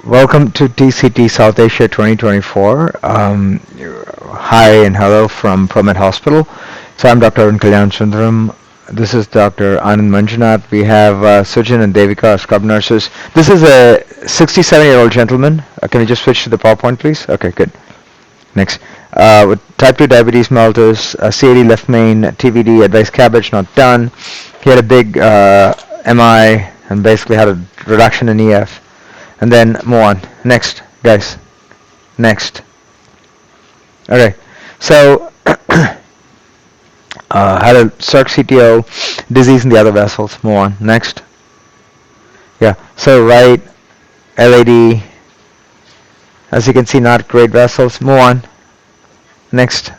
Welcome to TCT South Asia 2024. Hi and hello from Promed Hospital. So I'm Dr.Arun Kalyanasundaram. This is Dr. Anand Manjunath. We have Sujin and Devika, our scrub nurses. This is a 67-year-old gentleman. Can we just switch to the PowerPoint, please? Okay, good. Next. With type 2 diabetes mellitus, CAD left main, TVD, advice cabbage, not done. He had a big MI and basically had a reduction in EF. And then move on. Next, guys. Next. Okay. So, had a circ CTO, disease in the other vessels. Move on. Next. Yeah. So, right, LAD. As you can see, not great vessels. Move on. Next.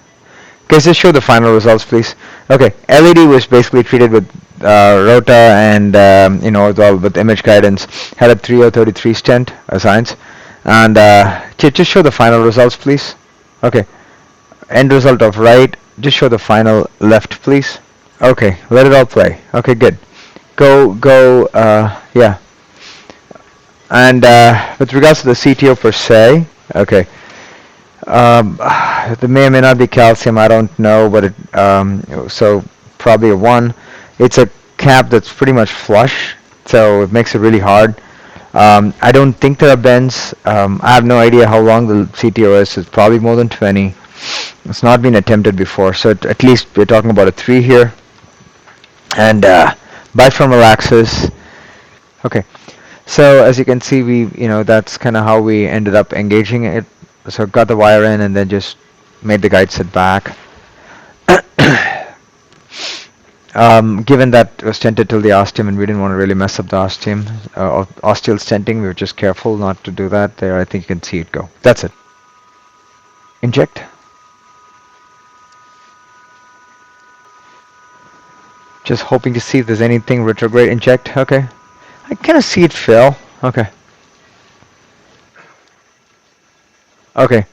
Okay, just show the final results, please. Okay. LAD was basically treated with Rota and with image guidance. Had a 3033 stent science, and just show the final results, please. Okay, end result of right. Just show the final left, please. Okay, let it all play. Okay, good. Go. Yeah. And with regards to the CTO per se, okay. There may or may not be calcium. I don't know, but so probably a 1. It's a cap that's pretty much flush, so it makes it really hard. I don't think there are bends. I have no idea how long the CTO is. It's probably more than 20. It's not been attempted before, so at least we're talking about a 3 here. And bifemoral axis. Okay, so as you can see, that's kind of how we ended up engaging it. So got the wire in and then just made the guide sit back. Given that it was stented till the ostium and we didn't want to really mess up the ostium, osteal stenting, we were just careful not to do that. There, I think you can see it go. That's it. Inject. Just hoping to see if there's anything retrograde. Inject. Okay. I kind of see it fail. Okay. Okay.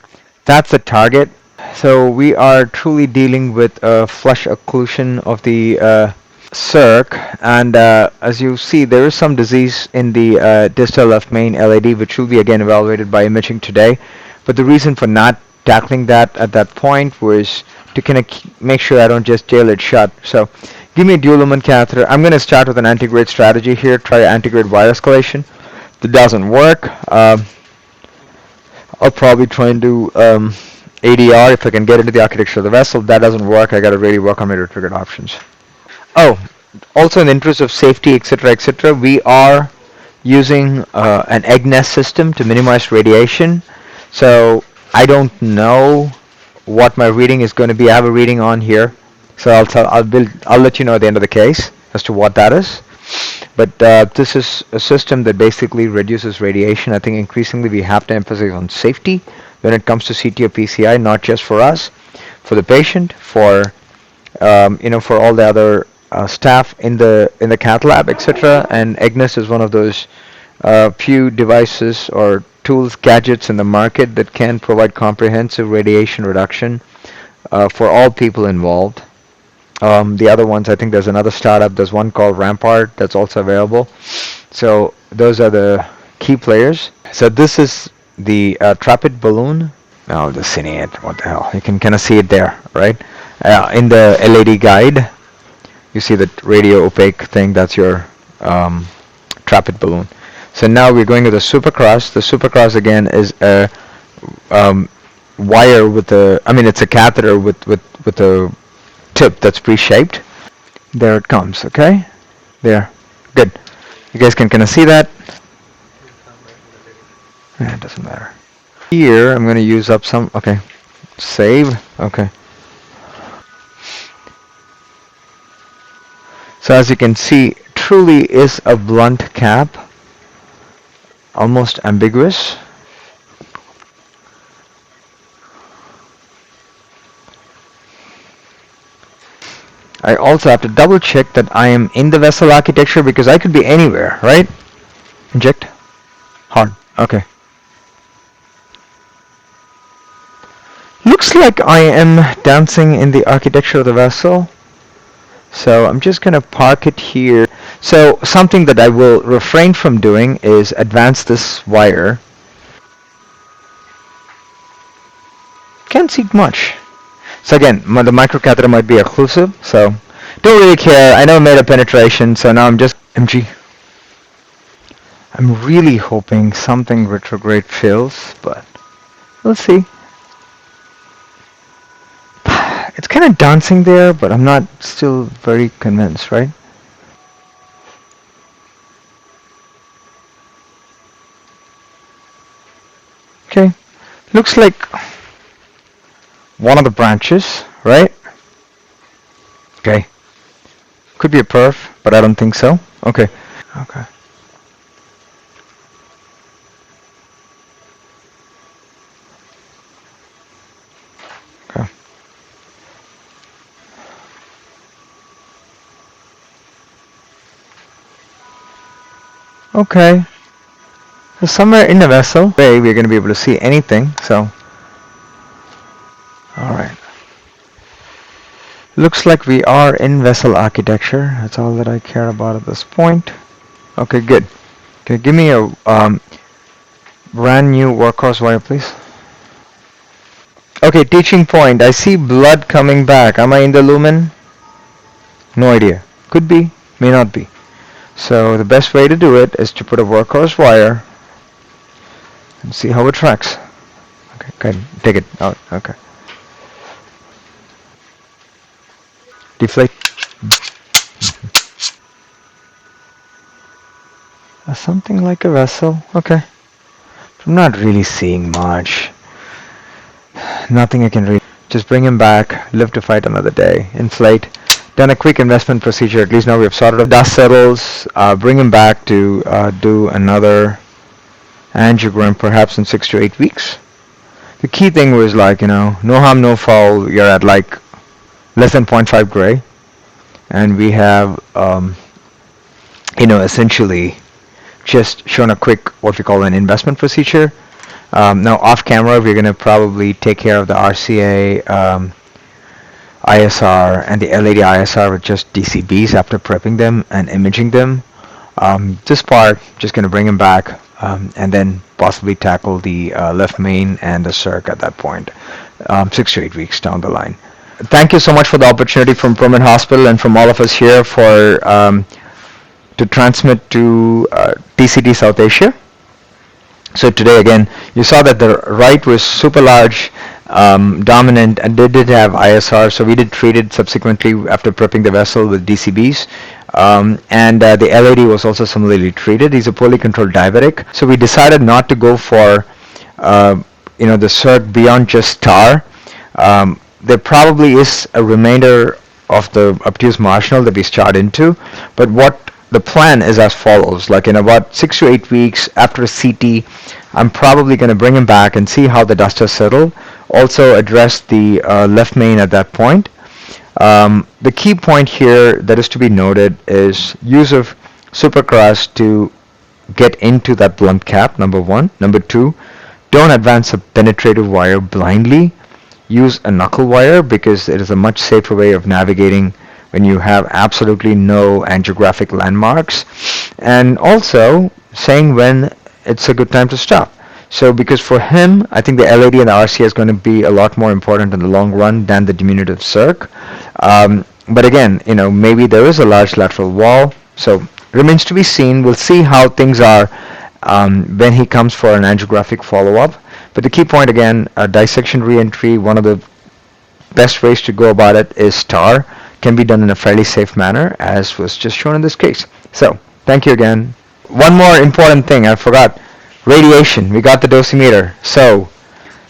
That's the target. So we are truly dealing with a flush occlusion of the circ, and as you see, there is some disease in the distal left main LAD, which will be again evaluated by imaging today. But the reason for not tackling that at that point was to kind of make sure I don't just jail it shut. So give me a dual lumen catheter. I'm going to start with an antegrade strategy here, try antegrade wire escalation. If it doesn't work, I'll probably try and do ADR if I can get into the architecture of the vessel. If that doesn't work, I got to really work on my retrograde options. Oh, also in the interest of safety, etc., we are using an egg nest system to minimize radiation. So I don't know what my reading is going to be. I have a reading on here, so I'll let you know at the end of the case as to what that is. But this is a system that basically reduces radiation. I think increasingly we have to emphasize on safety when it comes to CT or PCI, not just for us, for the patient, for for all the other staff in the cath lab, etc. And EGNES is one of those few devices or tools, gadgets in the market that can provide comprehensive radiation reduction for all people involved. The other ones, I think there's another startup. There's one called Rampart that's also available. So those are the key players. So this is the trapid balloon. Oh, the cine it. What the hell? You can kind of see it there, right? In the LAD guide, you see the radio opaque thing. That's your trapid balloon. So now we're going to the supercross. The supercross again is a wire with it's a catheter with a tip that's pre-shaped. There it comes. Okay, there. Good. You guys can kind of see that. It doesn't matter. Here, I'm going to use up some. Okay, save. Okay. So as you can see, truly is a blunt cap, almost ambiguous. I also have to double check that I am in the vessel architecture because I could be anywhere, right? Inject. Hard. Okay. Looks like I am dancing in the architecture of the vessel. So I'm just going to park it here. So something that I will refrain from doing is advance this wire can't see much. So again, the microcatheter might be occlusive, so don't really care. I never made a penetration, so now I'm just MG. I'm really hoping something retrograde fails, but we'll see. It's kind of dancing there, but I'm not still very convinced, right? Okay, looks like one of the branches, right? Okay, could be a perf, but I don't think so. Okay. Okay. Okay. Okay. So somewhere in the vessel, we're going to be able to see anything. So, all right. Looks like we are in vessel architecture. That's all that I care about at this point. Okay, good. Okay, give me a brand new workhorse wire, please. Okay, teaching point. I see blood coming back. Am I in the lumen? No idea. Could be, may not be. So the best way to do it is to put a workhorse wire and see how it tracks. Okay, good. Take it out. Okay. Deflate. Something like a vessel. Okay. I'm not really seeing much. Nothing I can read. Just bring him back. Live to fight another day. Inflate. Done a quick investment procedure. At least now we have sorted out. Dust settles. Bring him back to do another angiogram, perhaps in 6 to 8 weeks. The key thing was like, no harm, no foul. You're at like less than 0.5 gray, and we have essentially just shown a quick what we call an investment procedure. Now off camera we're going to probably take care of the RCA ISR and the LAD ISR with just DCBs after prepping them and imaging them. This part just going to bring them back and then possibly tackle the left main and the circ at that point, 6 to 8 weeks down the line. Thank you so much for the opportunity from Promed Hospital and from all of us here for to transmit to TCT South Asia. So today again, you saw that the right was super large, dominant, and they did have ISR, so we did treat it subsequently after prepping the vessel with DCBs. And the LAD was also similarly treated. He's a poorly controlled diabetic, so we decided not to go for the circ beyond just TAR. There probably is a remainder of the obtuse marginal that we start into, but what the plan is as follows. Like in about 6 to 8 weeks after a CT, I'm probably going to bring him back and see how the dust has settled. Also address the left main at that point. The key point here that is to be noted is use of supercross to get into that blunt cap, number one. Number two, don't advance a penetrative wire blindly. Use a knuckle wire because it is a much safer way of navigating when you have absolutely no angiographic landmarks, and also saying when it's a good time to stop. So because for him, I think the LAD and the RCA is going to be a lot more important in the long run than the diminutive circ. But again, maybe there is a large lateral wall, so remains to be seen. We'll see how things are when he comes for an angiographic follow-up. But the key point again, dissection re-entry, one of the best ways to go about it is TAR. Can be done in a fairly safe manner, as was just shown in this case. So, thank you again. One more important thing, I forgot. Radiation. We got the dosimeter. So,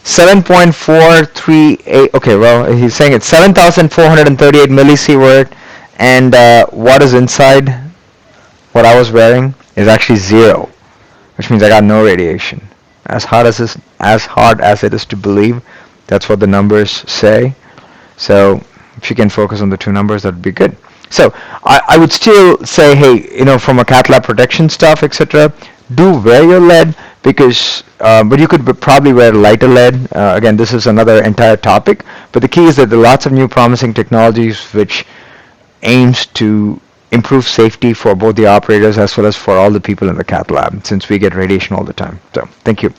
7.438. Okay, well, he's saying it's 7,438 millisievert, and what is inside what I was wearing is actually 0, which means I got no radiation. As hard as it is to believe, that's what the numbers say. So, if you can focus on the two numbers, that would be good. So I would still say, hey, from a cath lab protection stuff, etc., do wear your lead because, but you could probably wear lighter lead. Again, this is another entire topic. But the key is that there are lots of new promising technologies which aims to improve safety for both the operators as well as for all the people in the cath lab, since we get radiation all the time. So thank you.